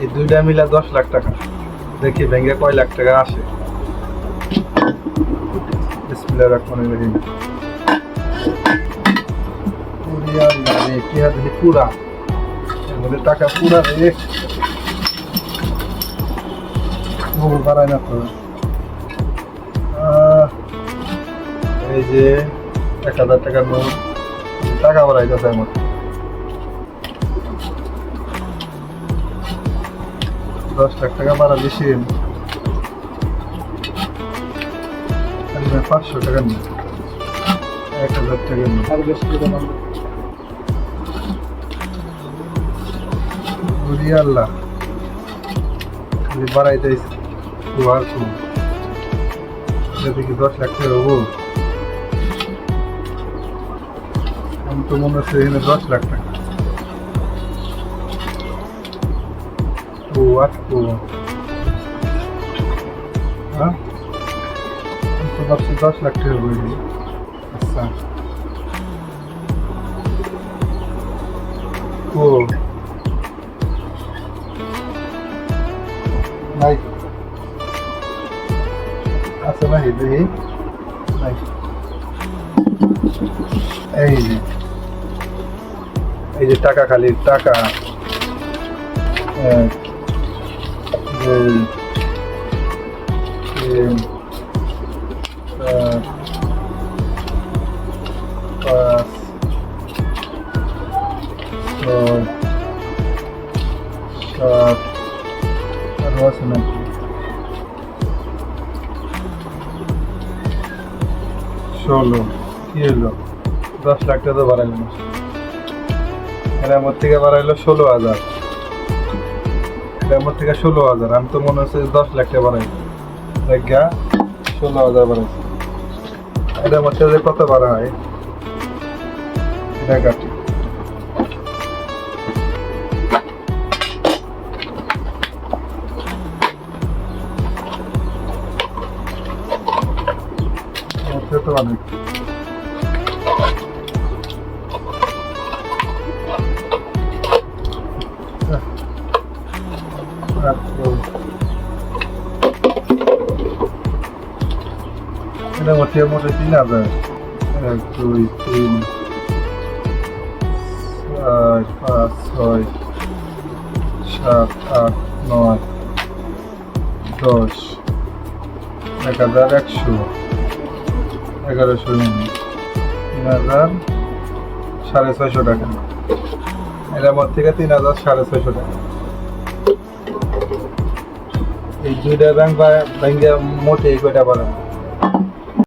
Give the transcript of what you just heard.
এই দুইটা মিলে 10 লাখ টাকা। দেখি ব্যাংকে কয় লাখ টাকা আসে। বিসমিল্লাহির রহমানির রহিম। কি আর দেখি পুরা এর মধ্যে টাকা পুরা রে। বাড়ায় না তো। এই যে 1000 টাকার নোট, টাকা বাড়াই যাচ্ছে আমার। 10 লাখ টাকা বাড়া বেশি। 500 টাকা নেই, 1000 টাকা নেই, আর বেশি আল্লাহ বাড়াইতে আর কম। দেখি 10 লাখ টাকা হবো। আমি তো মনে হচ্ছে এখানে 10 লাখ টাকা। ও আটকো, হ্যাঁ তো ভাবছি 10 লাখ টাকা বই। আচ্ছা ও নাই আচ্ছা নাই দেখি নাই। এই যে টাকা, খালি টাকা 1 2 3 4 5 6 7 আর আছে নাকি 16। কি হলো? 10 লাখ টাকা তো বাড়াইল না, এর আমার থেকে বাড়াইলো 16,000। আমার থেকে 16,000। আমি তো মনে হচ্ছে 10 লাখ টাকা বাড়াইলো, দেখা 16,000 বাড়াইছে। এটা আমার থেকে কত বাড়া হয় এটা কাটি। তো অনেক এটা মোটামুটি 3,000। 1 2 3 4 5 6 7 8 9 10 1100 1100 3,000 650 টাকা। এর মধ্যে থেকে 3,000 650 টাকা। এই দুইটা ব্যাংকে মোটে কয়টা বাড়ানো?